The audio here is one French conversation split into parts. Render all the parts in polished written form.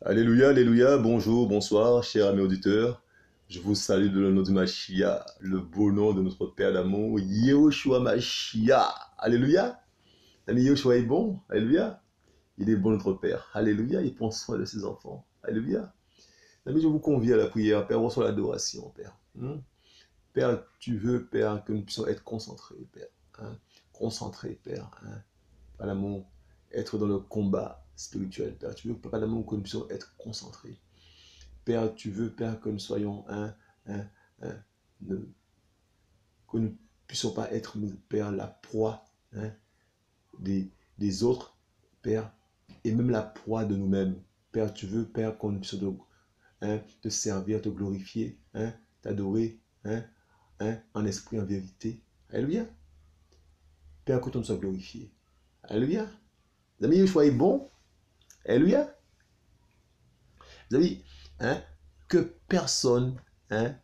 Alléluia, alléluia, bonjour, bonsoir, chers amis auditeurs. Je vous salue de le nom de Machia, le beau nom de notre Père d'amour, Yehoshua Machia. Alléluia. L'ami Yehoshua est bon, alléluia. Il est bon notre Père, alléluia. Il prend soin de ses enfants, alléluia. L'ami, je vous convie à la prière, Père, reçois l'adoration, Père. Père, tu veux, Père, que nous puissions être concentrés, Père. Concentrés, Père, par l'amour, être dans le combat spirituel, Père. Tu veux, par l'amour, que nous puissions être concentrés. Père, tu veux, Père, que nous soyons un, ne- que nous ne puissions pas être, Père, la proie des autres, Père, et même la proie de nous-mêmes. Père, tu veux, Père, qu'on puisse te servir, te glorifier, t'adorer, en esprit, en vérité. Alléluia. Père, que ton nom soit glorifié. Alléluia. Les amis, soyez bons. Alléluia. Les amis, que personne, hein,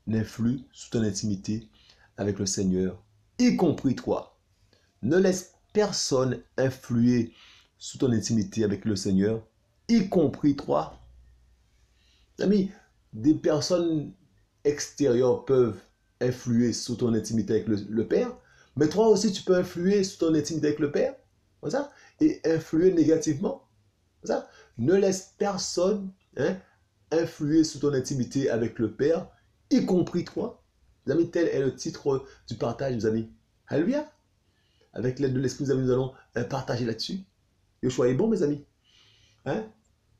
n'influe sur ton intimité avec le Seigneur, y compris toi. Ne laisse personne influer sur ton intimité avec le Seigneur, y compris toi. Amis, des personnes extérieures peuvent influer sur ton intimité avec le Père, mais toi aussi tu peux influer sur ton intimité avec le Père, comme ça, et influer négativement. Comme ça. Ne laisse personne influer sur ton intimité avec le Père, y compris toi. Mes amis, tel est le titre du partage, mes amis. Alléluia. Avec l'aide de l'Esprit, mes amis, nous allons partager là-dessus. Yoshua est bon, mes amis. Hein?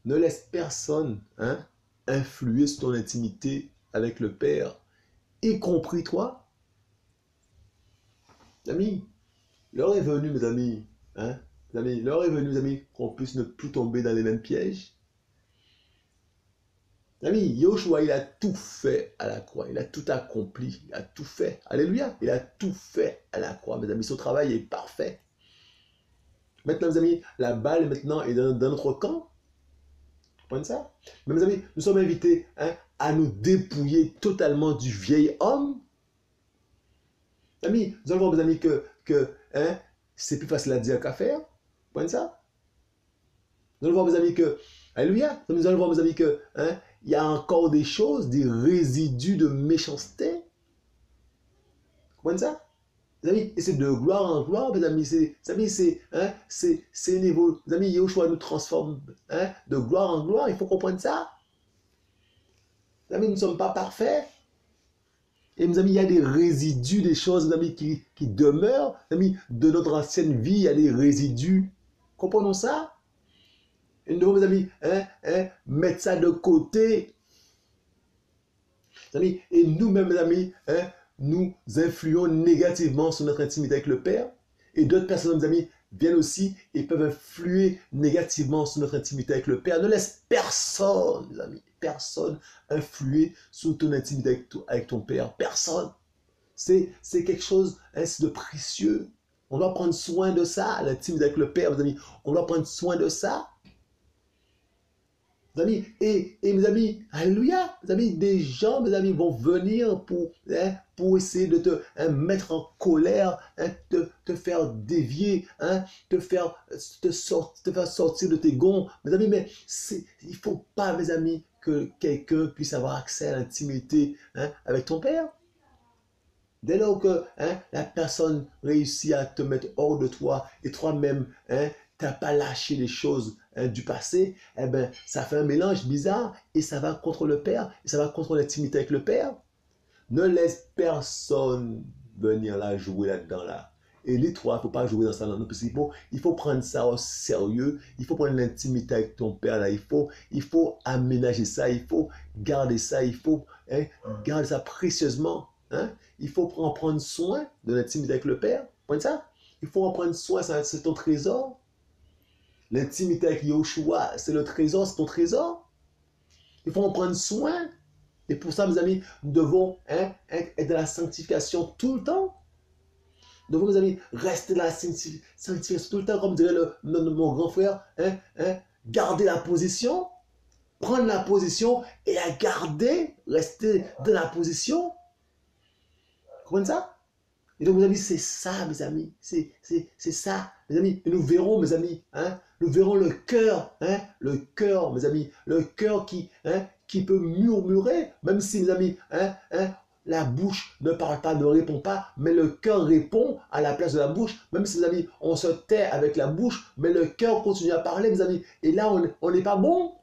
Ne laisse personne influer sur ton intimité avec le Père, y compris toi. Mes amis, l'heure est venue, mes amis. Mes amis, l'heure est venue, mes amis, qu'on puisse ne plus tomber dans les mêmes pièges. Ami, Yoshua, il a tout fait à la croix. Il a tout accompli. Il a tout fait. Alléluia. Il a tout fait à la croix. Mes amis, son travail est parfait. Maintenant, mes amis, la balle maintenant est dans notre camp. Vous comprenez ça? Mais mes amis, nous sommes invités à nous dépouiller totalement du vieil homme. Amis, nous allons voir, mes amis, que c'est plus facile à dire qu'à faire. Vous comprenez ça? Nous allons voir, mes amis, que alléluia. Nous allons voir, mes amis, que il y a encore des choses, des résidus de méchanceté. Vous comprenez ça? Les amis, et c'est de gloire en gloire, mes amis. C'est niveau. Les amis, Yahushua nous transforme de gloire en gloire. Il faut comprendre ça. Les amis, nous ne sommes pas parfaits. Et mes amis, il y a des résidus, des choses, mes amis, qui demeurent. Les amis, de notre ancienne vie, il y a des résidus. Comprenons ça? Et nous devons, mes amis, mettre ça de côté. Les amis, et nous-mêmes, mes amis, nous influons négativement sur notre intimité avec le Père. Et d'autres personnes, mes amis, viennent aussi et peuvent influer négativement sur notre intimité avec le Père. Ne laisse personne, mes amis, personne influer sur ton intimité avec ton Père. Personne. C'est quelque chose de précieux. On doit prendre soin de ça, l'intimité avec le Père, mes amis. On doit prendre soin de ça. Mes amis, et mes amis, alléluia, mes amis, des gens, mes amis, vont venir pour essayer de te mettre en colère, te faire dévier, te faire sortir de tes gonds. Mes amis, mais il ne faut pas, mes amis, que quelqu'un puisse avoir accès à l'intimité avec ton Père. Dès lors que la personne réussit à te mettre hors de toi et toi-même, tu n'as pas lâché les choses du passé, eh ben, ça fait un mélange bizarre et ça va contre le Père, et ça va contre l'intimité avec le Père. Ne laisse personne venir là jouer là-dedans là. Et les trois, il ne faut pas jouer dans ça, non, parce qu'il faut prendre ça au sérieux, il faut prendre l'intimité avec ton Père là, il faut aménager ça, il faut garder ça, il faut garder ça précieusement. Il faut en prendre soin de l'intimité avec le Père. Point ça. Il faut en prendre soin, c'est ton trésor. L'intimité avec Yahushua, c'est le trésor, c'est ton trésor. Il faut en prendre soin. Et pour ça, mes amis, nous devons être dans la sanctification tout le temps. Nous devons, mes amis, rester dans la sanctification tout le temps, comme dirait mon grand frère. Garder la position, prendre la position et la garder, rester dans la position. Vous comprenez ça? Et donc, mes amis, c'est ça, mes amis. C'est ça, mes amis. Et nous verrons, mes amis, nous verrons le cœur, mes amis, le cœur qui peut murmurer, même si, mes amis, la bouche ne parle pas, ne répond pas, mais le cœur répond à la place de la bouche. Même si, mes amis, on se tait avec la bouche, mais le cœur continue à parler, mes amis. Et là, on n'est pas bon.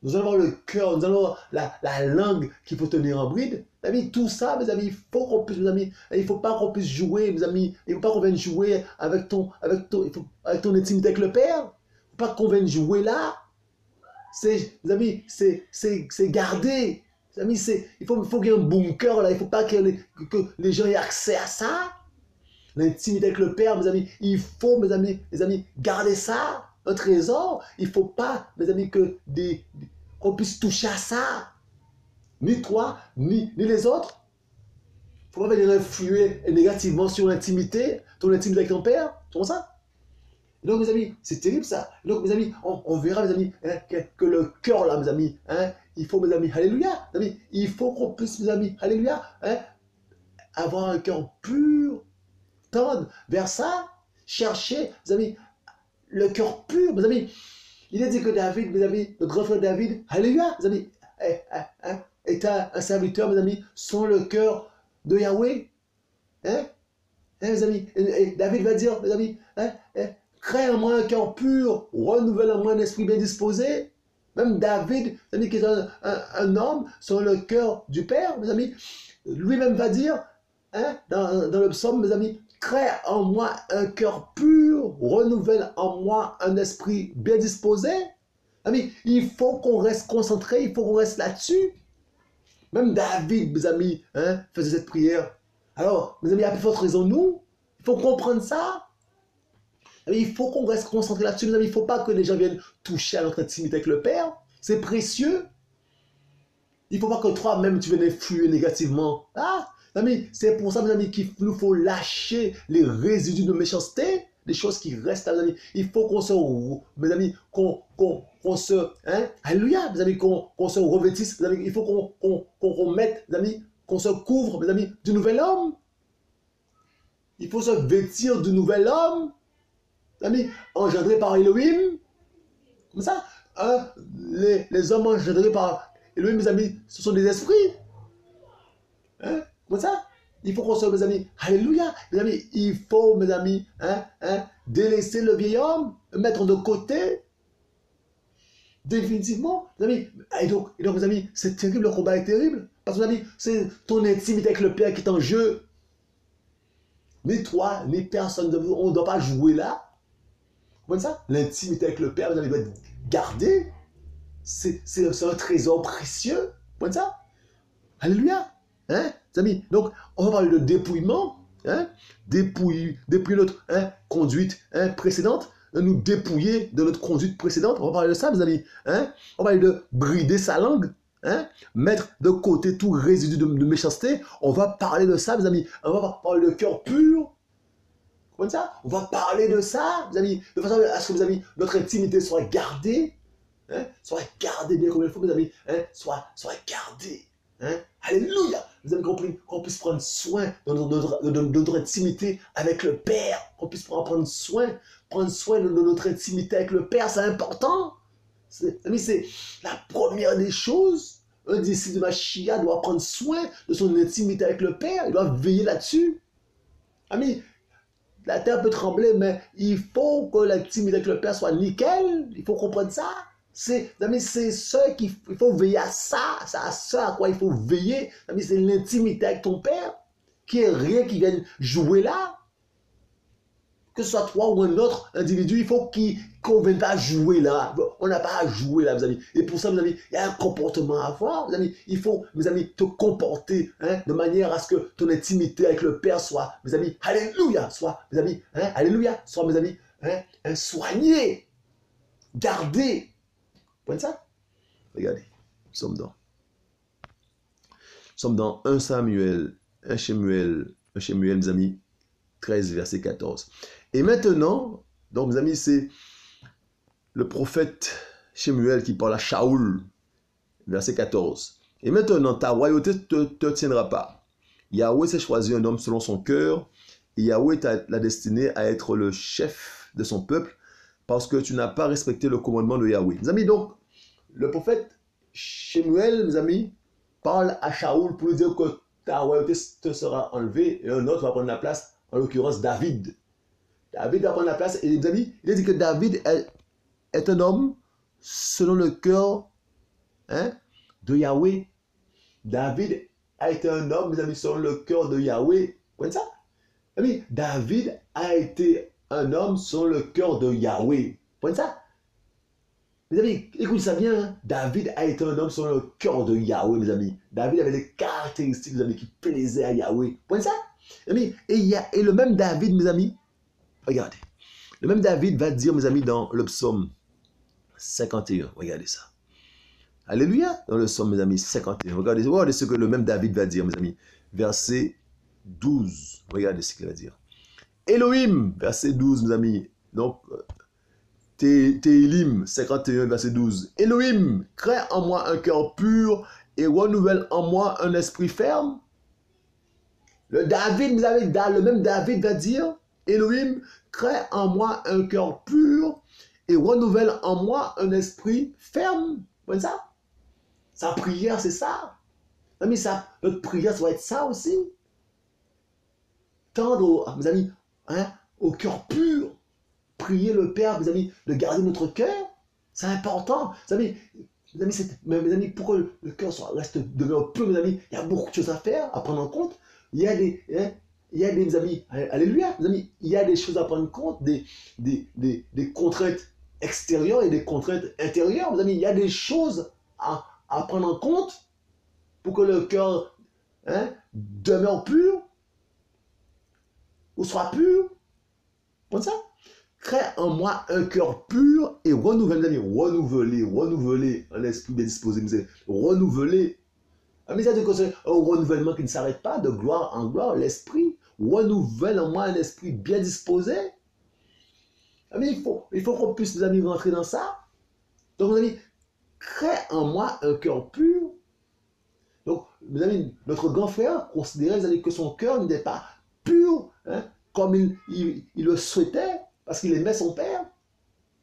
Nous allons avoir le cœur, nous allons avoir la langue qu'il faut tenir en bride. Mes amis, tout ça, mes amis, il faut qu'on puisse, mes amis, il ne faut pas qu'on puisse jouer, mes amis. Il ne faut pas qu'on vienne jouer avec ton intimité avec le Père. Il ne faut pas qu'on vienne jouer là. Mes amis, c'est garder. Mes amis, il faut qu'il y ait un bunker là. Il ne faut pas que les gens aient accès à ça. L'intimité avec le Père, mes amis, il faut, mes amis, garder ça. Un trésor, il ne faut pas, mes amis, qu'on puisse toucher à ça. Ni toi, ni les autres. Il ne faut pas venir influer négativement sur l'intimité, ton intimité avec ton Père. Tu vois ça? Et donc, mes amis, c'est terrible ça. Et donc, mes amis, on verra, mes amis, que le cœur là, mes amis, il faut, mes amis, alléluia, mes amis, il faut qu'on puisse, mes amis, alléluia, avoir un cœur pur, tendre vers ça, chercher, mes amis, le cœur pur, mes amis. Il a dit que David, mes amis, notre grand frère David, alléluia, mes amis, est un serviteur, mes amis, sans le cœur de Yahweh. Mes amis, et David va dire, mes amis, crée en moi un cœur pur, renouvelle en moi un esprit bien disposé. Même David, mes amis, qui est un homme, sans le cœur du Père, mes amis, lui-même va dire, dans le psaume, mes amis, crée en moi un cœur pur, renouvelle en moi un esprit bien disposé. Amis, il faut qu'on reste concentré, il faut qu'on reste là-dessus. Même David, mes amis, faisait cette prière. Alors, mes amis, à plus forte raison, nous, il faut comprendre ça. Amis, il faut qu'on reste concentré là-dessus. Mes amis, il ne faut pas que les gens viennent toucher à notre intimité avec le Père. C'est précieux. Il ne faut pas que toi-même, tu viennes influer négativement. Amis, c'est pour ça, mes amis, qu'il nous faut lâcher les résidus de méchanceté, les choses qui restent là, mes amis. Il faut qu'on se, mes amis, qu'on se, alléluia, mes amis, qu'on se revêtisse, mes amis. Il faut qu'on mette, mes amis, qu'on se couvre, mes amis, du nouvel homme. Il faut se vêtir du nouvel homme, mes amis, engendré par Elohim. Comme ça, les hommes engendrés par Elohim, mes amis, ce sont des esprits. Comme ça, il faut qu'on soit, mes amis, alléluia, mes amis, il faut, mes amis, délaisser le vieil homme, le mettre de côté, définitivement, mes amis. Et donc, mes amis, c'est terrible, le combat est terrible, parce que, mes amis, c'est ton intimité avec le Père qui est en jeu. Ni toi, ni personne, on ne doit pas jouer là. Vous comprenez ça? L'intimité avec le Père, mes amis, doit être gardée. C'est un trésor précieux. Vous comprenez ça? Alléluia. Amis, donc on va parler de dépouillement, dépouiller notre conduite précédente, nous dépouiller de notre conduite précédente. On va parler de ça, mes amis. On va parler de brider sa langue, mettre de côté tout résidu de méchanceté. On va parler de ça, mes amis. On va parler de cœur pur. Comme ça, on va parler de ça, mes amis, de façon à ce que, mes amis, notre intimité soit gardée, soit gardée bien comme il faut, mes amis, soit gardée. Alléluia. Vous avez compris qu'on puisse prendre soin de notre intimité avec le Père, qu'on puisse prendre soin de notre intimité avec le Père, c'est important. C'est la première des choses. Un disciple de Mashiach doit prendre soin de son intimité avec le Père, il doit veiller là-dessus. Amis, la terre peut trembler, mais il faut que l'intimité avec le Père soit nickel, il faut comprendre ça. C'est ce qu'il faut veiller à ça, c'est à ça à quoi il faut veiller. C'est l'intimité avec ton Père, qui est rien qui vienne jouer là. Que ce soit toi ou un autre individu, il faut qu'on ne vienne pas jouer là. On n'a pas à jouer là, mes amis. Et pour ça, mes amis, il y a un comportement à avoir, mes amis. Il faut, mes amis, te comporter de manière à ce que ton intimité avec le Père soit, mes amis, alléluia, soit, mes amis, alléluia, soit, mes amis, soigné, gardé. Vous voyez ça? Regardez, nous sommes dans 1 Samuel, mes amis, 13, verset 14. Et maintenant, donc mes amis, c'est le prophète Shemuel qui parle à Shaoul, verset 14. Et maintenant, ta royauté ne te tiendra pas. Yahweh s'est choisi un homme selon son cœur, et Yahweh l'a destiné à être le chef de son peuple, parce que tu n'as pas respecté le commandement de Yahweh. Mes amis, donc, le prophète Shemuel, mes amis, parle à Shaoul pour lui dire que ta royauté te sera enlevée et un autre va prendre la place, en l'occurrence David. David va prendre la place et mes amis, il a dit que David est un homme selon le cœur de Yahweh. David a été un homme, mes amis, selon le cœur de Yahweh. Vous comprenez ça? Amis, David a été un homme selon le cœur de Yahweh. Vous comprenez ça? Mes amis, écoutez ça bien. Hein? David a été un homme selon le cœur de Yahweh, mes amis. David avait des caractéristiques, mes amis, qui plaisaient à Yahweh. Vous comprenez ça? Amis, et le même David, mes amis, regardez. Le même David va dire, mes amis, dans le psaume 51. Regardez ça. Alléluia. Dans le psaume, mes amis, 51. Regardez ce que le même David va dire, mes amis. Verset 12. Regardez ce qu'il va dire. Elohim, verset 12, mes amis. Donc, Télim, 51, verset 12. Elohim, crée en moi un cœur pur et renouvelle en moi un esprit ferme. Le même David va dire, Elohim, crée en moi un cœur pur et renouvelle en moi un esprit ferme. Vous voyez ça? Sa prière, c'est ça. Mes amis, notre prière, ça va être ça aussi. Tendre, mes amis, au cœur pur. Prier le Père, mes amis, de garder notre cœur. C'est important. Mes amis, pour que le cœur demeure pur, mes amis, il y a beaucoup de choses à faire, à prendre en compte. Il y a des mes amis, alléluia, mes amis, il y a des choses à prendre en compte, des contraintes extérieures et des contraintes intérieures. Mes amis, il y a des choses à prendre en compte pour que le cœur demeure pur ou soit pur. Comme ça. Crée en moi un cœur pur et renouvelez, renouvelez un esprit bien disposé, renouvelez. Mais c'est un renouvellement qui ne s'arrête pas de gloire en gloire, l'esprit renouvelle en moi un esprit bien disposé. Mais il faut qu'on puisse, mes amis, rentrer dans ça. Donc, mes amis, crée en moi un cœur pur. Donc, mes amis, notre grand frère considérait, mes amis, que son cœur n'était pas pur, comme il le souhaitait, parce qu'il aimait son père.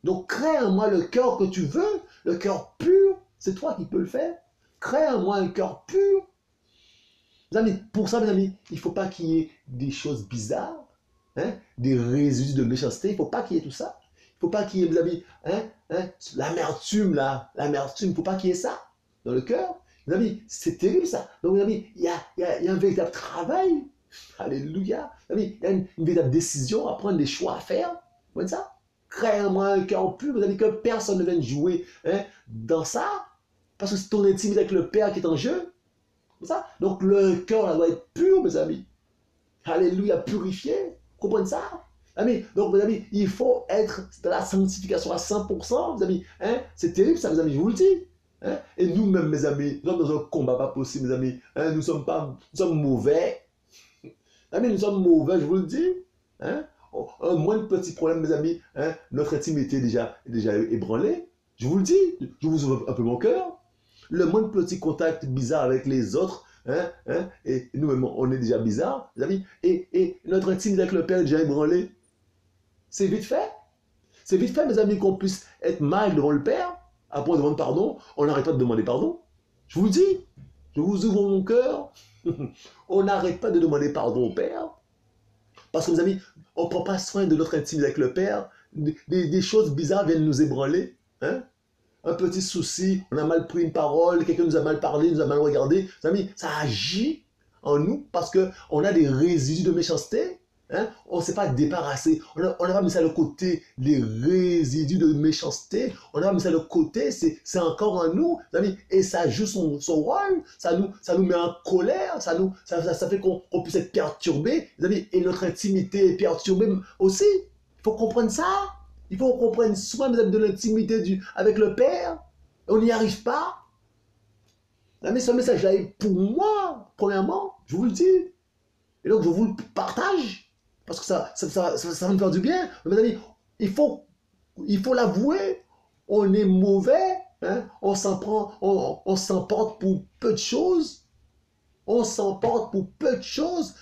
Donc, crée en moi le cœur que tu veux, le cœur pur. C'est toi qui peux le faire. Crée en moi un cœur pur. Mes amis, pour ça, mes amis, il ne faut pas qu'il y ait des choses bizarres, des résidus de méchanceté. Il ne faut pas qu'il y ait tout ça. Il ne faut pas qu'il y ait, mes amis, l'amertume, l'amertume. Il ne faut pas qu'il y ait ça dans le cœur. Mes amis, c'est terrible ça. Donc, mes amis, il y a un véritable travail. Alléluia. Mes amis, il y a une véritable décision à prendre, des choix à faire. Vous voyez ça? Crée en moi un cœur pur. Vous avez que personne ne vienne jouer dans ça. Parce que c'est ton intimité avec le Père qui est en jeu. Ça? Donc le cœur doit être pur, mes amis. Alléluia, purifié. Vous comprenez ça? Amis, donc, mes amis, il faut être dans la sanctification à 100%, mes amis. C'est terrible, ça, mes amis, je vous le dis. Et nous-mêmes, mes amis, nous sommes dans un combat pas possible, mes amis. Nous sommes mauvais. Amis, nous sommes mauvais, je vous le dis. Un moindre petit problème, mes amis, notre intimité est déjà ébranlée. Je vous le dis, je vous ouvre un peu mon cœur. Le moindre petit contact bizarre avec les autres, et nous-mêmes, on est déjà bizarre, les amis, et notre intimité avec le Père est déjà ébranlée. C'est vite fait. C'est vite fait, mes amis, qu'on puisse être mal devant le Père, à point de demander pardon. On n'arrête pas de demander pardon. Je vous le dis, je vous ouvre mon cœur. On n'arrête pas de demander pardon au Père. Parce que, mes amis, on ne prend pas soin de notre intimité avec le Père. Des choses bizarres viennent nous ébranler. Un petit souci, on a mal pris une parole, quelqu'un nous a mal parlé, nous a mal regardé. Mes amis, ça agit en nous parce qu'on a des résidus de méchanceté. On ne s'est pas débarrassé. On n'a pas mis ça de côté, les résidus de méchanceté. On n'a pas mis ça de côté, c'est encore en nous. Mes amis, et ça joue son rôle. Ça nous met en colère. Ça fait qu'on puisse être perturbé. Mes amis, et notre intimité est perturbée aussi. Il faut comprendre ça. Il faut qu'on prenne soin de l'intimité avec le Père. On n'y arrive pas. Mais ce message-là est pour moi, premièrement, je vous le dis. Et donc, je vous le partage. Parce que ça va me faire du bien. Mes amis, il faut l'avouer. On est mauvais. On s'emporte pour peu de choses. On s'emporte pour peu de choses.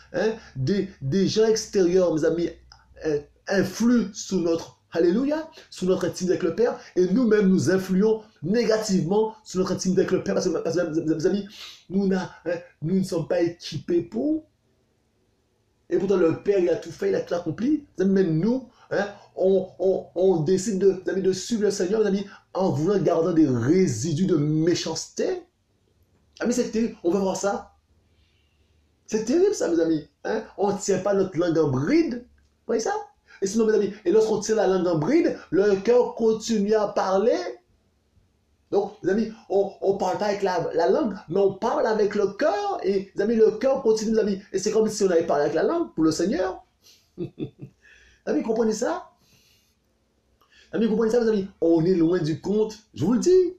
Des gens extérieurs, mes amis, influent sur notre Alléluia, sur notre intimité avec le Père, et nous-mêmes nous influons négativement sur notre intimité avec le Père, parce que mes amis, nous ne sommes pas équipés pour, et pourtant le Père, il a tout fait, il a tout accompli. Mais nous, on décide de suivre le Seigneur, mes amis, en voulant garder des résidus de méchanceté. Ah mais c'est terrible, on va voir ça. C'est terrible ça, mes amis. On ne tient pas notre langue en bride. Vous voyez ça? Et sinon, mes amis, et lorsqu'on tient la langue en bride, le cœur continue à parler. Donc, mes amis, on ne parle pas avec la langue, mais on parle avec le cœur. Et, mes amis, le cœur continue, mes amis. Et c'est comme si on avait parlé avec la langue pour le Seigneur. Mes amis, comprenez ça? Mes amis, comprenez ça, mes amis? On est loin du compte. Je vous le dis.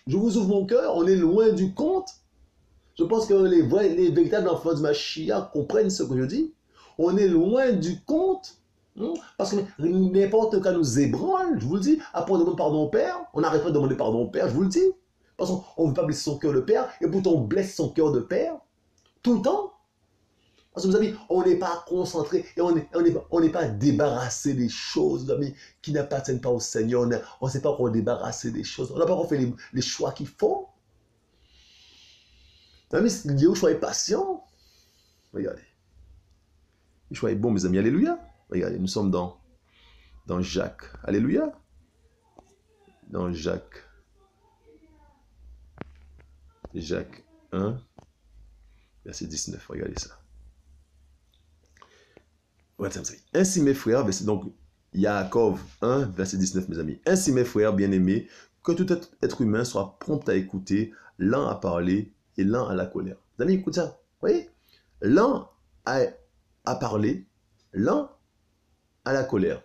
Je vous ouvre mon cœur. On est loin du compte. Je pense que les véritables enfants de Mashiach comprennent ce que je dis. On est loin du compte. Parce que n'importe quoi nous ébranle, je vous le dis. Après on demande pardon au Père, on n'arrête pas de demander pardon au Père, je vous le dis. Parce qu'on ne veut pas blesser son cœur de Père, et pourtant on blesse son cœur de Père, tout le temps. Parce que mes amis, on n'est pas concentré, et on n'est pas débarrassé des choses, mes amis, qui n'appartiennent pas au Seigneur. On ne sait pas encore débarrasser des choses, on n'a pas encore fait les choix qu'il faut. Mes amis, Dieu, soyez patient. Regardez. Le choix est bon, mes amis, alléluia. Regardez, nous sommes dans Jacques. Alléluia. Dans Jacques 1, verset 19. Regardez ça. Ainsi, mes frères, donc Yaakov 1, verset 19, mes amis. Ainsi, mes frères bien-aimés, que tout être humain soit prompt à écouter, lent à parler et lent à la colère. Mes amis, écoutez ça. Vous voyez? Lent à parler, lent à la colère.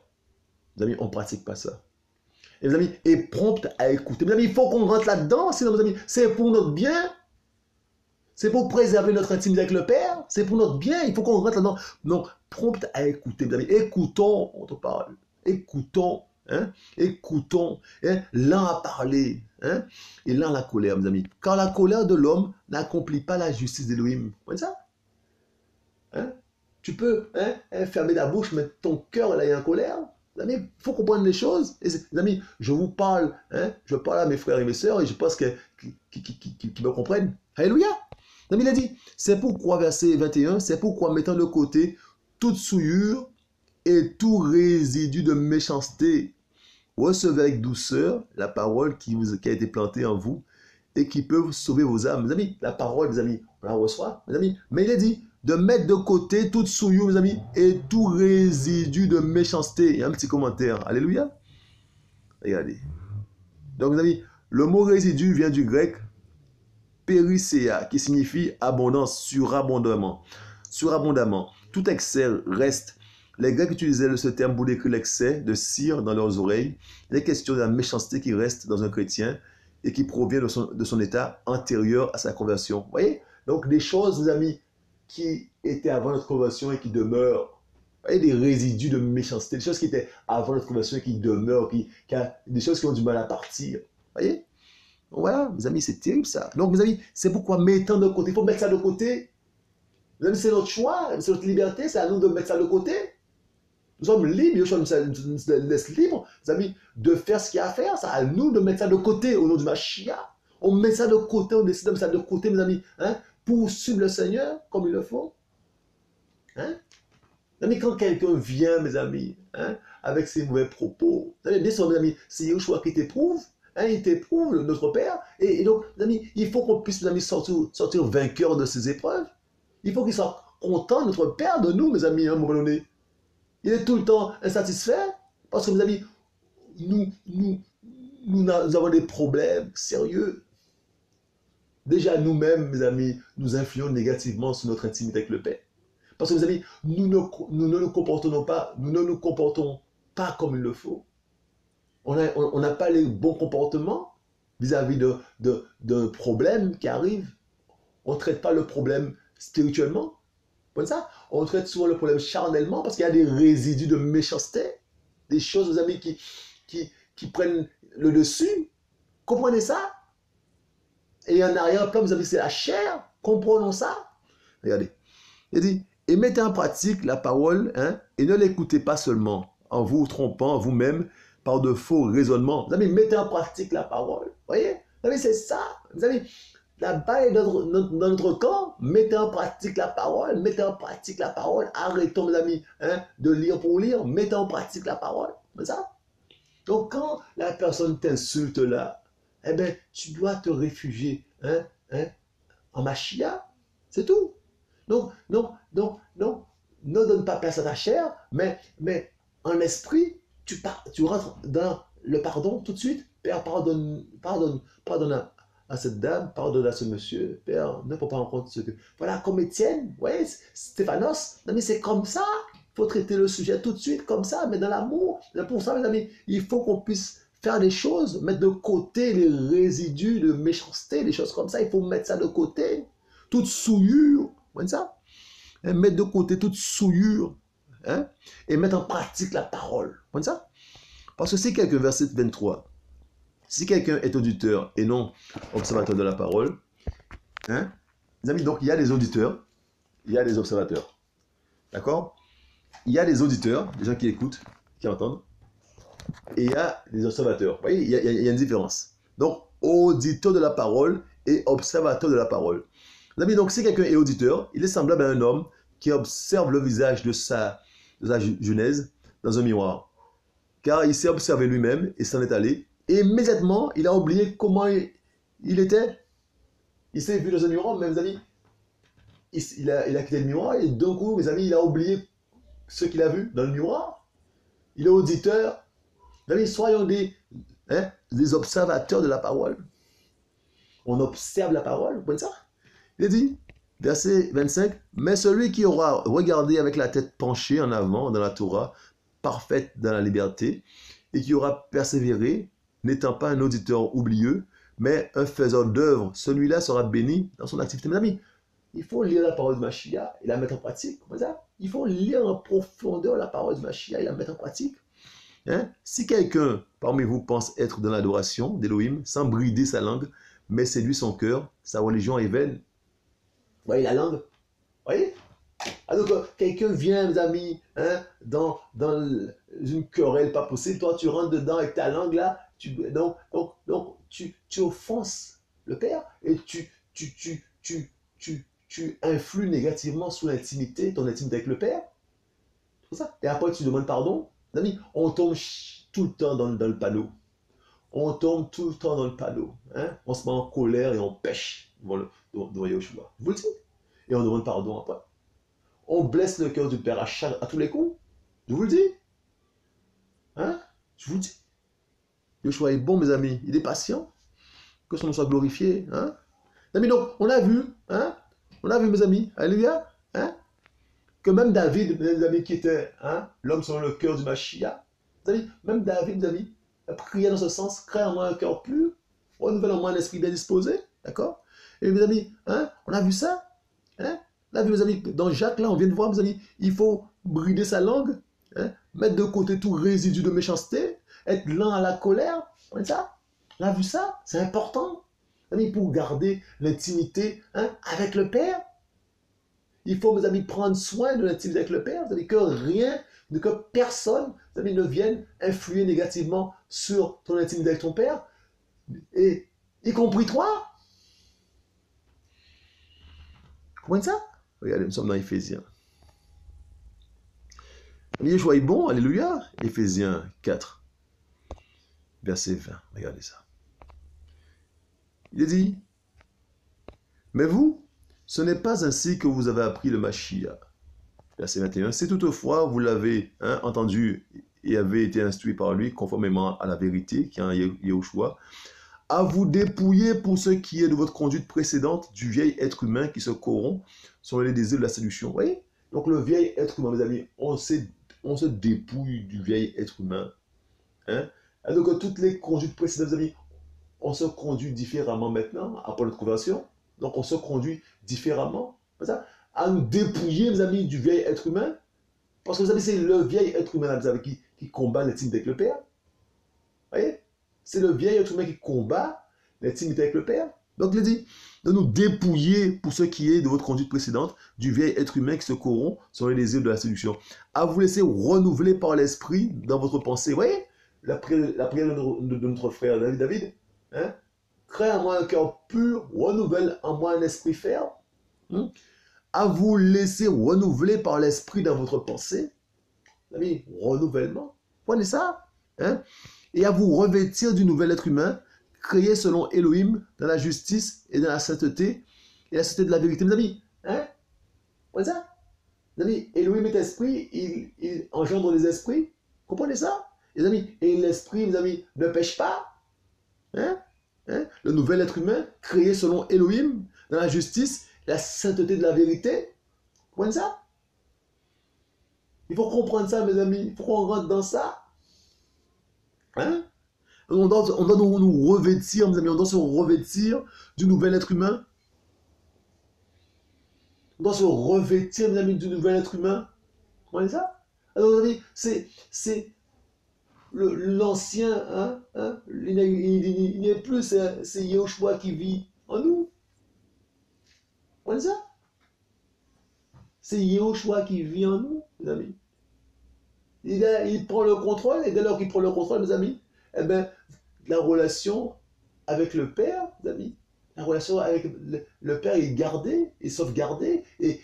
Mes amis, on ne pratique pas ça. Et mes amis, et prompt à écouter. Mes amis, il faut qu'on rentre là-dedans, sinon, mes amis, c'est pour notre bien. C'est pour préserver notre intimité avec le Père. C'est pour notre bien. Il faut qu'on rentre là-dedans. Donc, prompt à écouter, mes amis. Écoutons, on te parle. Écoutons. Écoutons. Lent à parler. Et lent à la colère, mes amis. Car la colère de l'homme n'accomplit pas la justice d'Élohim. Vous voyez ça? Tu peux fermer ta bouche, mais ton cœur est en colère. Les amis, il faut comprendre les choses. Et les amis, je vous parle, je parle à mes frères et mes sœurs, et je pense qu'ils me comprennent. Alléluia. Les amis, il a dit, c'est pourquoi, verset 21, c'est pourquoi mettant de côté toute souillure et tout résidu de méchanceté, recevez avec douceur la parole qui a été plantée en vous et qui peut sauver vos âmes. Mes amis, la parole, mes amis, on la reçoit, mes amis. Mais il a dit, de mettre de côté toute souillure, mes amis, et tout résidu de méchanceté. Il y a un petit commentaire. Alléluia. Regardez. Donc, mes amis, le mot résidu vient du grec péricéa, qui signifie abondance, surabondamment. Surabondamment. Tout excès reste. Les Grecs utilisaient ce terme pour décrire l'excès de cire dans leurs oreilles. Il est question de la méchanceté qui reste dans un chrétien et qui provient de son état antérieur à sa conversion. Vous voyez? Donc, des choses, mes amis, qui étaient avant notre conversion et qui demeurent. Vous voyez, des résidus de méchanceté, des choses qui étaient avant notre conversion et qui demeurent, des choses qui ont du mal à partir. Vous voyez? Donc voilà, mes amis, c'est terrible ça. Donc, mes amis, c'est pourquoi mettant de côté, il faut mettre ça de côté. Mes amis, c'est notre choix, c'est notre liberté, c'est à nous de mettre ça de côté. Nous sommes libres, Dieu nous laisse libres, mes amis, de faire ce qu'il y a à faire. C'est à nous de mettre ça de côté au nom du Mashiach. On met ça de côté, on décide de mettre ça de côté, mes amis, pour suivre le Seigneur comme il le faut. Mais quand quelqu'un vient, mes amis, avec ses mauvais propos, vous savez, bien sûr, mes amis, c'est Yeshua qui t'éprouve, il t'éprouve, notre Père, et donc, mes amis, il faut qu'on puisse, mes amis, sortir vainqueur de ces épreuves. Il faut qu'il soit content, notre Père, de nous, mes amis, à un moment donné. Il est tout le temps insatisfait, parce que, mes amis, nous avons des problèmes sérieux. Déjà, nous-mêmes, mes amis, nous influons négativement sur notre intimité avec le Père. Parce que, mes amis, nous ne nous comportons pas comme il le faut. On n'a pas les bons comportements vis-à-vis de problèmes qui arrivent. On ne traite pas le problème spirituellement. Comme ça, on traite souvent le problème charnellement parce qu'il y a des résidus de méchanceté, des choses, mes amis, qui prennent le dessus. Comprenez ça? Et en arrière-plan, mes amis, c'est la chair. Comprenons ça? Regardez. Il dit, et mettez en pratique la parole, et ne l'écoutez pas seulement. en vous trompant vous-même par de faux raisonnements. Mes amis, mettez en pratique la parole. Voyez? Mes amis, c'est ça. Mes amis, la balle est dans notre camp. Mettez en pratique la parole. Mettez en pratique la parole. Arrêtons, mes amis, hein, de lire pour lire. Mettez en pratique la parole. C'est ça? Donc, quand la personne t'insulte là, eh bien, tu dois te réfugier en Machia. C'est tout. Donc, non, ne donne pas place à ta chair, mais en esprit, tu rentres dans le pardon tout de suite. Père, pardonne à cette dame, pardonne à ce monsieur. Père, ne prends pas en compte ce que... Voilà, comme Étienne, ouais, Stéphanos, mais c'est comme ça. Il faut traiter le sujet tout de suite, comme ça, mais dans l'amour. Pour ça, mes amis, il faut qu'on puisse faire des choses, mettre de côté les résidus de méchanceté, des choses comme ça. Il faut mettre ça de côté. Toute souillure, vous voyez ça? Mettre de côté toute souillure, hein, et mettre en pratique la parole. Vous voyez ça? Parce que si quelqu'un, verset 23, si quelqu'un est auditeur et non observateur de la parole, hein, les amis, donc il y a des auditeurs, il y a des observateurs. D'accord? Il y a des auditeurs, des gens qui écoutent, qui entendent, et il y a des observateurs. Vous voyez, il y a une différence. Donc, auditeur de la parole et observateur de la parole. Les amis, donc si quelqu'un est auditeur, il est semblable à un homme qui observe le visage de sa genèse dans un miroir. Car il s'est observé lui-même et s'en est allé. Et immédiatement, il a oublié comment il était. Il s'est vu dans un miroir, mais mes amis, il a quitté le miroir et d'un coup, mes amis, il a oublié ce qu'il a vu dans le miroir. Il est auditeur. Mes amis, soyons des observateurs de la parole. On observe la parole, vous voyez ça? Il est dit, verset 25, « Mais celui qui aura regardé avec la tête penchée en avant dans la Torah, parfaite dans la liberté, et qui aura persévéré, n'étant pas un auditeur oublieux, mais un faiseur d'œuvre, celui-là sera béni dans son activité. » Mes amis, il faut lire la parole de Machia et la mettre en pratique. Comme ça. Il faut lire en profondeur la parole de Machia et la mettre en pratique. Hein? Si quelqu'un parmi vous pense être dans l'adoration d'Élohim, sans brider sa langue, mais séduit son cœur, sa religion est vaine. Vous voyez la langue? Vous voyez? Alors, quelqu'un vient, mes amis, hein, dans une querelle pas possible, toi tu rentres dedans avec ta langue là, donc tu offenses le Père et tu influes négativement sur l'intimité, ton intimité avec le Père. C'est pour ça. Et après tu demandes pardon. Mes amis, on tombe tout le temps dans le panneau. On tombe tout le temps dans le panneau. Hein? On se met en colère et on pêche devant Yoshua. Je vous le dis. Et on demande pardon après. On blesse le cœur du Père à tous les coups. Je vous le dis. Hein? Je vous le dis. Yoshua est bon, mes amis. Il est patient. Que son nom soit glorifié. Hein? Amis, donc, on a vu, hein? On a vu, mes amis. Alléluia. Hein? Que même David, mes amis, qui était l'homme selon le cœur du Mashiach. Même David, mes amis, a prié dans ce sens, crée en moi un cœur pur, renouvelle en moi un esprit bien disposé, d'accord? Et mes amis, on a vu ça, hein? On a vu, mes amis, dans Jacques, là, on vient de voir, mes amis, il faut brider sa langue, mettre de côté tout résidu de méchanceté, être lent à la colère, on a vu ça? On a vu ça, c'est important, mes amis, pour garder l'intimité avec le Père. Il faut, mes amis, prendre soin de l'intimité avec le Père, vous savez, que personne, vous savez, ne vienne influer négativement sur ton intimité avec ton Père, et y compris toi. Vous comprenez ça? Regardez, nous sommes dans Éphésiens. Yeshua est bon, alléluia. Éphésiens 4, verset 20. Regardez ça. Il est dit, « Mais vous, ce n'est pas ainsi que vous avez appris le Mashiach. » Verset 21. « Si toutefois vous l'avez entendu et avez été instruit par lui, conformément à la vérité qui est en Yahushua, à vous dépouiller pour ce qui est de votre conduite précédente du vieil être humain qui se corrompt selon les désirs de la séduction. » Vous voyez? Donc le vieil être humain, mes amis, on se dépouille du vieil être humain. Donc toutes les conduites précédentes, mes amis, on se conduit différemment maintenant, après notre conversion. Donc on se conduit différemment. À nous dépouiller, mes amis, du vieil être humain. Parce que vous savez, c'est le vieil être humain, vous savez, qui combat l'intimité avec le Père. Vous voyez? C'est le vieil être humain qui combat l'intimité avec le Père. Donc il dit de nous dépouiller pour ce qui est de votre conduite précédente, du vieil être humain qui se corrompt sur les désirs de la séduction. À vous laisser renouveler par l'esprit dans votre pensée. Vous voyez la prière de notre frère David, hein? Crée en moi un cœur pur, renouvelle en moi un esprit ferme. Hein? À vous laisser renouveler par l'esprit dans votre pensée. Amis, renouvellement. Prenez ça. Hein? Et à vous revêtir du nouvel être humain, créé selon Elohim, dans la justice et dans la sainteté, et la sainteté de la vérité. Mes amis, hein? Prenez ça. Mes amis, Elohim est esprit, il engendre les esprits. Comprenez ça? Les amis, et l'esprit, mes amis, ne pêche pas. Hein? Hein? Le nouvel être humain, créé selon Elohim, dans la justice, la sainteté de la vérité. Vous comprenez ça? Il faut comprendre ça, mes amis. Il faut qu'on rentre dans ça. Hein? On doit nous revêtir, mes amis. On doit se revêtir du nouvel être humain. On doit se revêtir, mes amis, du nouvel être humain. Vous comprenez ça? Alors, mes amis, c'est l'ancien, hein? Il n'est plus, c'est Yehoshua qui vit en nous. Vous comprenez ça? C'est Yehoshua qui vit en nous, mes amis. Il prend le contrôle, et dès lors qu'il prend le contrôle, mes amis, eh bien, la relation avec le Père, mes amis, la relation avec le Père est gardée, est sauvegardée, et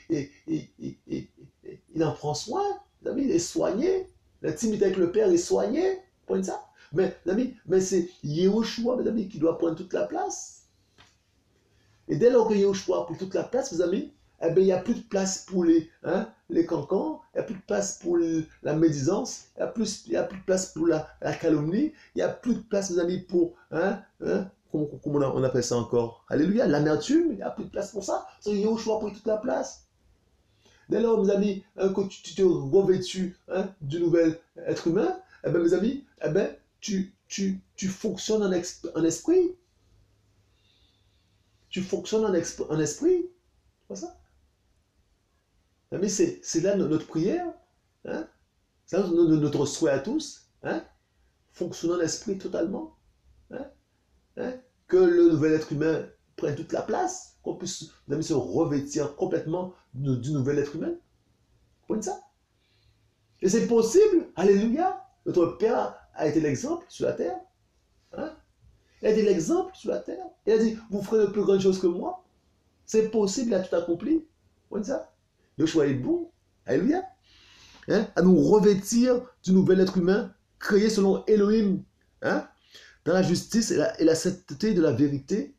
il en prend soin, mes amis, il est soigné. L'intimité avec le Père est soignée. Vous comprenez ça? Mais, mes amis, mais c'est Yehoshua, mes amis, qui doit prendre toute la place. Et dès lors que Yehoshua prend toute la place, mes amis, eh bien, il n'y a plus de place pour les cancans, il n'y a plus de place pour la médisance, il n'y a plus de place pour la calomnie, il n'y a plus de place, mes amis, pour, comment on appelle ça encore? Alléluia, l'amertume, il n'y a plus de place pour ça. C'est Yehoshua pour toute la place. Dès lors, mes amis, quand tu te revêtus du nouvel être humain, eh bien, mes amis, eh bien, tu fonctionnes en esprit. Tu fonctionnes en esprit. C'est ça. Mais c'est là notre prière, hein? C'est là notre souhait à tous, hein? Fonctionnant l'esprit totalement, hein? Hein? Que le nouvel être humain prenne toute la place, qu'on puisse se revêtir complètement du nouvel être humain. Vous comprenez ça? Et c'est possible, alléluia. Notre Père a été l'exemple sur la terre. Hein? Il a été l'exemple sur la terre. Il a dit, vous ferez de plus grandes choses que moi. C'est possible, il a tout accompli. Vous comprenez ça? Yoshua est bon, alléluia, hein, à nous revêtir du nouvel être humain créé selon Elohim, hein, dans la justice et la sainteté de la vérité.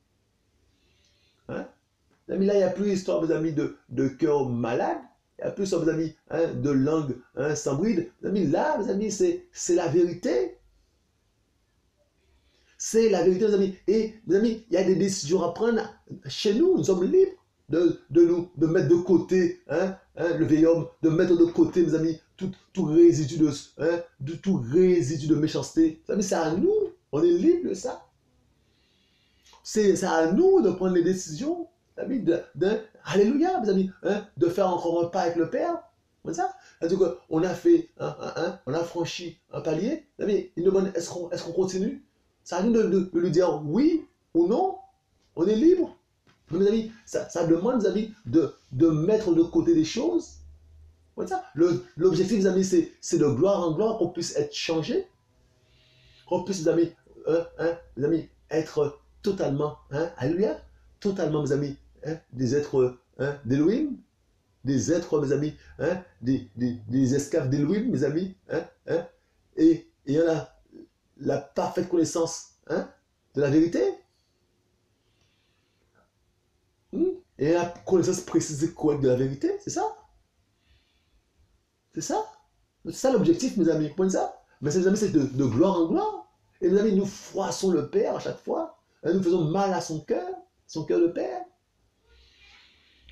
Hein. Amis, là, il n'y a plus histoire, mes amis, de cœur malade, il n'y a plus histoire, mes amis, de langue sans bride. Mes amis, là, mes amis, c'est la vérité. C'est la vérité, mes amis. Et, mes amis, il y a des décisions à prendre chez nous, nous sommes libres. De mettre de côté le vieil homme, de mettre de côté, mes amis, tout résidu de méchanceté. Mes amis, c'est à nous, on est libre de ça. C'est à nous de prendre les décisions, mes amis, alléluia, mes amis, de faire encore un pas avec le Père. Comme ça. C'est-à-dire qu'on a fait, on a franchi un palier. Mes amis, il nous demande, est-ce qu'on continue? C'est à nous de lui dire oui ou non. On est libre. Mes amis, ça demande, mes amis, de mettre de côté des choses. L'objectif, mes amis, c'est de gloire en gloire qu'on puisse être changé, qu'on puisse, mes amis, être totalement, alléluia, totalement, mes amis, des êtres d'Elohim, des êtres, mes amis, des esclaves d'Elohim, mes amis, et il y en a la parfaite connaissance de la vérité. Et la connaissance précise et correcte de la vérité, c'est ça? C'est ça? C'est ça l'objectif, mes amis. Vous comprenez ça? Mais mes amis, c'est de gloire en gloire. Et mes amis, nous froissons le Père à chaque fois. Nous faisons mal à son cœur de Père.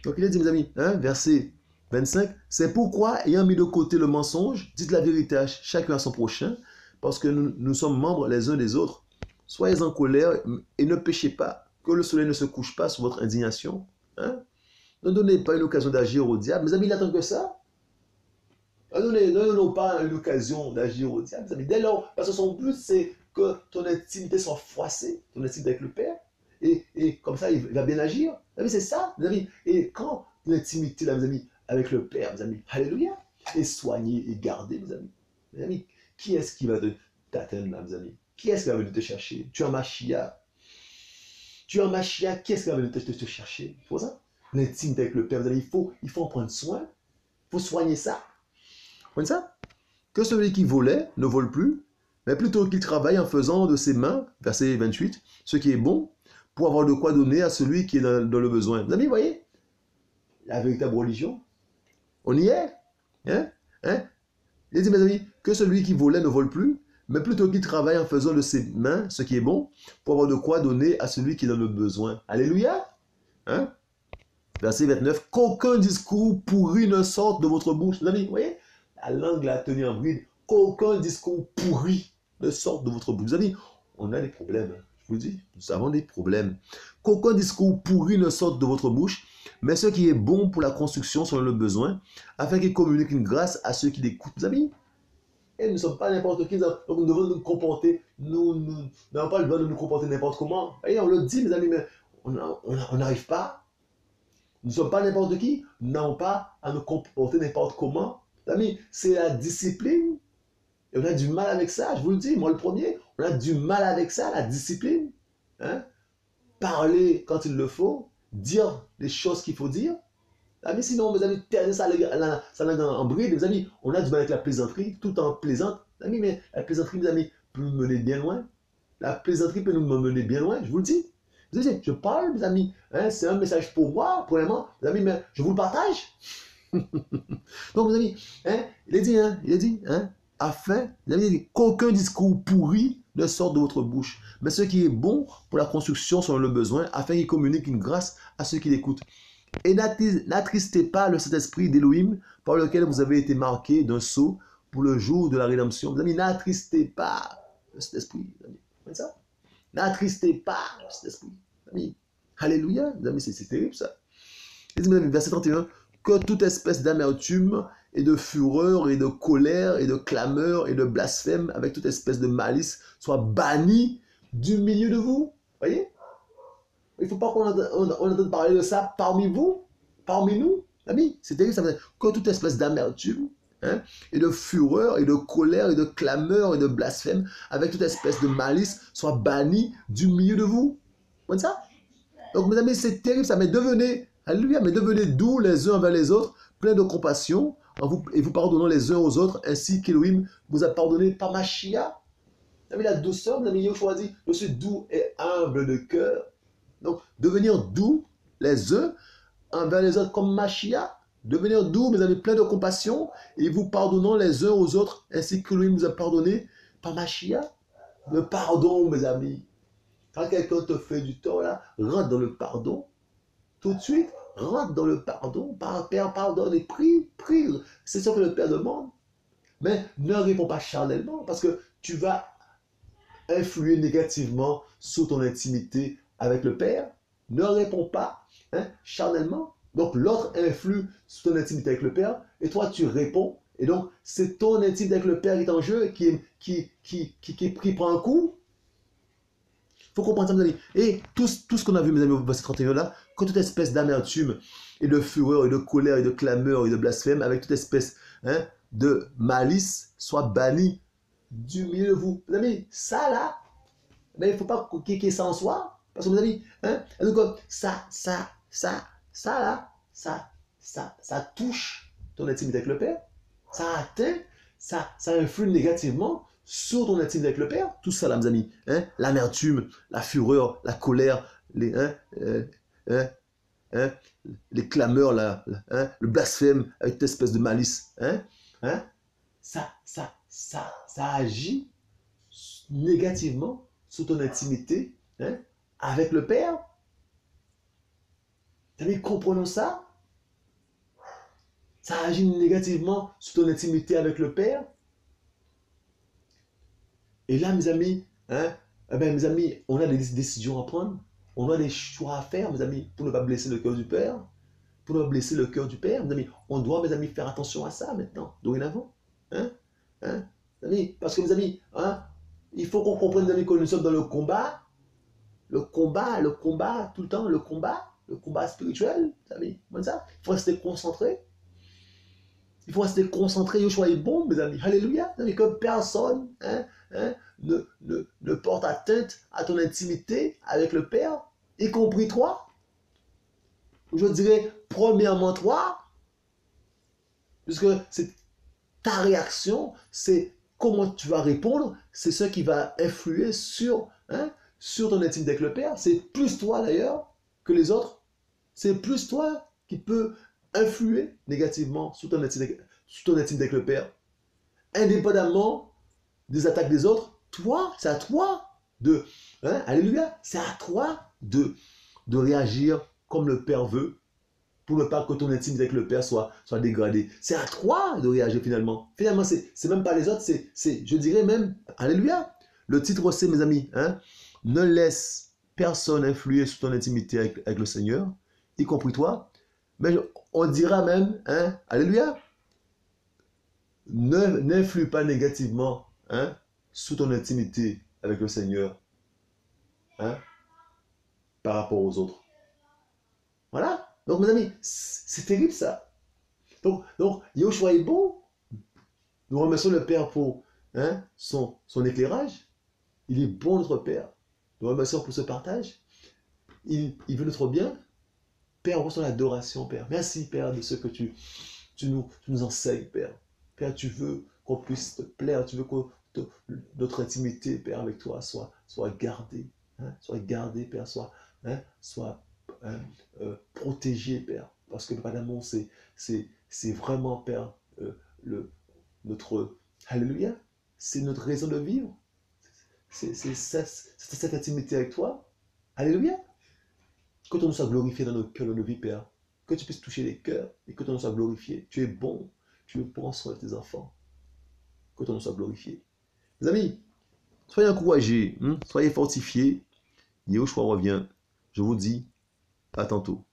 Donc il a dit, mes amis, verset 25, c'est pourquoi, ayant mis de côté le mensonge, dites la vérité à chacun à son prochain, parce que nous sommes membres les uns des autres. Soyez en colère et ne péchez pas, que le soleil ne se couche pas sur votre indignation. Ne donnez pas une occasion d'agir au diable. Mes amis, il n'attend que ça. Ne donnons pas une occasion d'agir au diable. Mes amis, dès lors, parce que son but, c'est que ton intimité soit froissée, ton intimité avec le Père. et comme ça, il va bien agir. Mes amis, c'est ça, mes amis. Et quand l'intimité, là, mes amis, avec le Père, mes amis, alléluia, est soignée et gardée, mes amis, qui est-ce qui va t'atteindre, là, mes amis? Qui est-ce qui va venir te chercher? Tu es en Machia. Tu es en Machia, qui est-ce qui va venir te chercher? C'est pour ça. L'intimité avec le Père, mes amis, il faut en prendre soin. Il faut soigner ça. Vous comprenez ça? Que celui qui volait ne vole plus, mais plutôt qu'il travaille en faisant de ses mains, verset 28, ce qui est bon, pour avoir de quoi donner à celui qui est dans le besoin. Mes amis, vous voyez? La véritable religion, on y est. Hein? Hein? Il dit, mes amis, que celui qui volait ne vole plus, mais plutôt qu'il travaille en faisant de ses mains ce qui est bon, pour avoir de quoi donner à celui qui est dans le besoin. Alléluia. Hein? Verset 29, qu'aucun discours pourri ne sorte de votre bouche. Mes amis, vous voyez? La langue l'a tenue en bride. Qu'aucun discours pourri ne sorte de votre bouche. Mes amis, on a des problèmes. Je vous le dis, nous avons des problèmes. Qu'aucun discours pourri ne sorte de votre bouche, mais ce qui est bon pour la construction selon le besoin, afin qu'il communique une grâce à ceux qui l'écoutent. Mes amis, et nous ne sommes pas n'importe qui, donc nous devons nous comporter, nous n'avons pas le droit de nous comporter n'importe comment. Et on le dit, mes amis, mais on n'arrive pas. Nous ne sommes pas n'importe qui, nous n'avons pas à nous comporter n'importe comment. Mes amis, c'est la discipline. Et on a du mal avec ça, je vous le dis, moi le premier, on a du mal avec ça, la discipline. Hein? Parler quand il le faut, dire les choses qu'il faut dire. Mais sinon, mes amis, terminer ça en bride, mes amis, on a du mal avec la plaisanterie, tout en plaisante. Mes amis, mais la plaisanterie, mes amis, peut nous mener bien loin. La plaisanterie peut nous mener bien loin, je vous le dis. Je parle, mes amis, hein, c'est un message pour moi, premièrement, mes amis, mais je vous le partage. Donc, mes amis, hein, il est dit, hein, afin, qu'aucun discours pourri ne sorte de votre bouche, mais ce qui est bon pour la construction selon le besoin, afin qu'il communique une grâce à ceux qui l'écoutent. Et n'attristez pas le Saint-Esprit d'Élohim par lequel vous avez été marqués d'un sceau pour le jour de la rédemption. Mes amis, n'attristez pas le Saint-Esprit. Vous ça? N'attristez pas le Saint-Esprit. Amis, alléluia. Mes amis, c'est terrible ça. Verset 31. Que toute espèce d'amertume et de fureur et de colère et de clameur et de blasphème avec toute espèce de malice soit bannie du milieu de vous. Voyez? Il ne faut pas qu'on entende parler de ça parmi vous, parmi nous. Amis, c'est terrible, ça veut dire que toute espèce d'amertume, hein, et de fureur, et de colère, et de clameur, et de blasphème, avec toute espèce de malice, soit bannie du milieu de vous. Vous voyez ça? Donc, mes amis, c'est terrible, ça. Mais devenez, alléluia, mais devenez doux les uns envers les autres, pleins de compassion, et vous pardonnant les uns aux autres, ainsi qu'Élohim vous a pardonné par Machia. Vous avez la douceur, mes amis, il choisit, je suis doux et humble de cœur. Donc, devenir doux les uns envers les autres comme Machia. Devenir doux, mes amis, plein de compassion et vous pardonnant les uns aux autres ainsi que lui nous a pardonné par Machia. Le pardon, mes amis. Quand quelqu'un te fait du tort, là, rentre dans le pardon. Tout de suite, rentre dans le pardon. Père, pardonne et prie. C'est ce que le Père demande. Mais ne réponds pas charnellement parce que tu vas influer négativement sur ton intimité avec le Père. Ne réponds pas charnellement. Donc l'autre influe sur ton intimité avec le Père et toi tu réponds. Et donc c'est ton intimité avec le Père qui est en jeu, qui prend un coup. Il faut comprendre ça, mes amis. Et tout ce qu'on a vu, mes amis, au verset 31 là, que toute espèce d'amertume et de fureur et de colère et de clameur et de blasphème, avec toute espèce de malice, soit banni du milieu de vous. Mes amis, ça là, mais il ne faut pas qu'il y ait ça en soi. Parce que mes amis, donc, ça touche ton intimité avec le Père. Ça atteint, ça influe négativement sur ton intimité avec le Père. Tout ça là, mes amis. L'amertume, la fureur, la colère, les clameurs, le blasphème avec toute espèce de malice. Ça agit négativement sur ton intimité avec le Père. Amis, comprenons ça. Ça agit négativement sur ton intimité avec le Père. Et là, mes amis, mes amis, on a des décisions à prendre. On a des choix à faire, mes amis, pour ne pas blesser le cœur du Père. Pour ne pas blesser le cœur du Père, mes amis. On doit, mes amis, faire attention à ça maintenant, dorénavant. Amis, parce que, mes amis, il faut qu'on comprenne, mes amis, que nous sommes dans le combat. le combat, tout le combat spirituel, vous savez, comme ça. Il faut rester concentré. Il faut rester concentré. Yoshua est bon, mes amis. Alléluia. Que personne ne porte atteinte à ton intimité avec le Père, y compris toi. Je dirais, premièrement, toi, puisque c'est ta réaction, c'est comment tu vas répondre, c'est ce qui va influer sur ton intimité avec le Père. C'est plus toi, d'ailleurs, que les autres. C'est plus toi qui peut influer négativement sur ton intimité avec le Père. Indépendamment des attaques des autres, toi, c'est à toi de, alléluia, c'est à toi de réagir comme le Père veut, pour ne pas que ton intimité avec le Père soit dégradée. C'est à toi de réagir finalement. Finalement, c'est même pas les autres, je dirais même, alléluia. Le titre c'est, mes amis, ne laisse personne influer sur ton intimité avec le Seigneur, y compris toi. Mais on dira même, alléluia, n'influe pas négativement sur ton intimité avec le Seigneur par rapport aux autres. Voilà. Donc, mes amis, c'est terrible ça. Donc Yoshua est bon. Nous remercions le Père pour son éclairage. Il est bon, notre Père. Nous remercions pour ce partage. Il veut notre bien. Père, on reçoit l'adoration, Père. Merci, Père, de ce que tu nous enseignes, Père. Père, tu veux qu'on puisse te plaire. Tu veux que notre intimité, Père, avec toi soit gardée. Soit gardée, Père. Soit protégée, Père. Parce que, Père d'amour, c'est vraiment, Père, notre... Alléluia. C'est notre raison de vivre. C'est cette intimité avec toi. Alléluia. Que ton nom soit glorifié dans nos cœurs, dans nos vies, Père. Que tu puisses toucher les cœurs et que ton nom soit glorifié. Tu es bon. Tu prends soin de tes enfants. Que ton nom soit glorifié. Mes amis, soyez encouragés. Soyez fortifiés. Yoshua revient. Je vous dis à tantôt.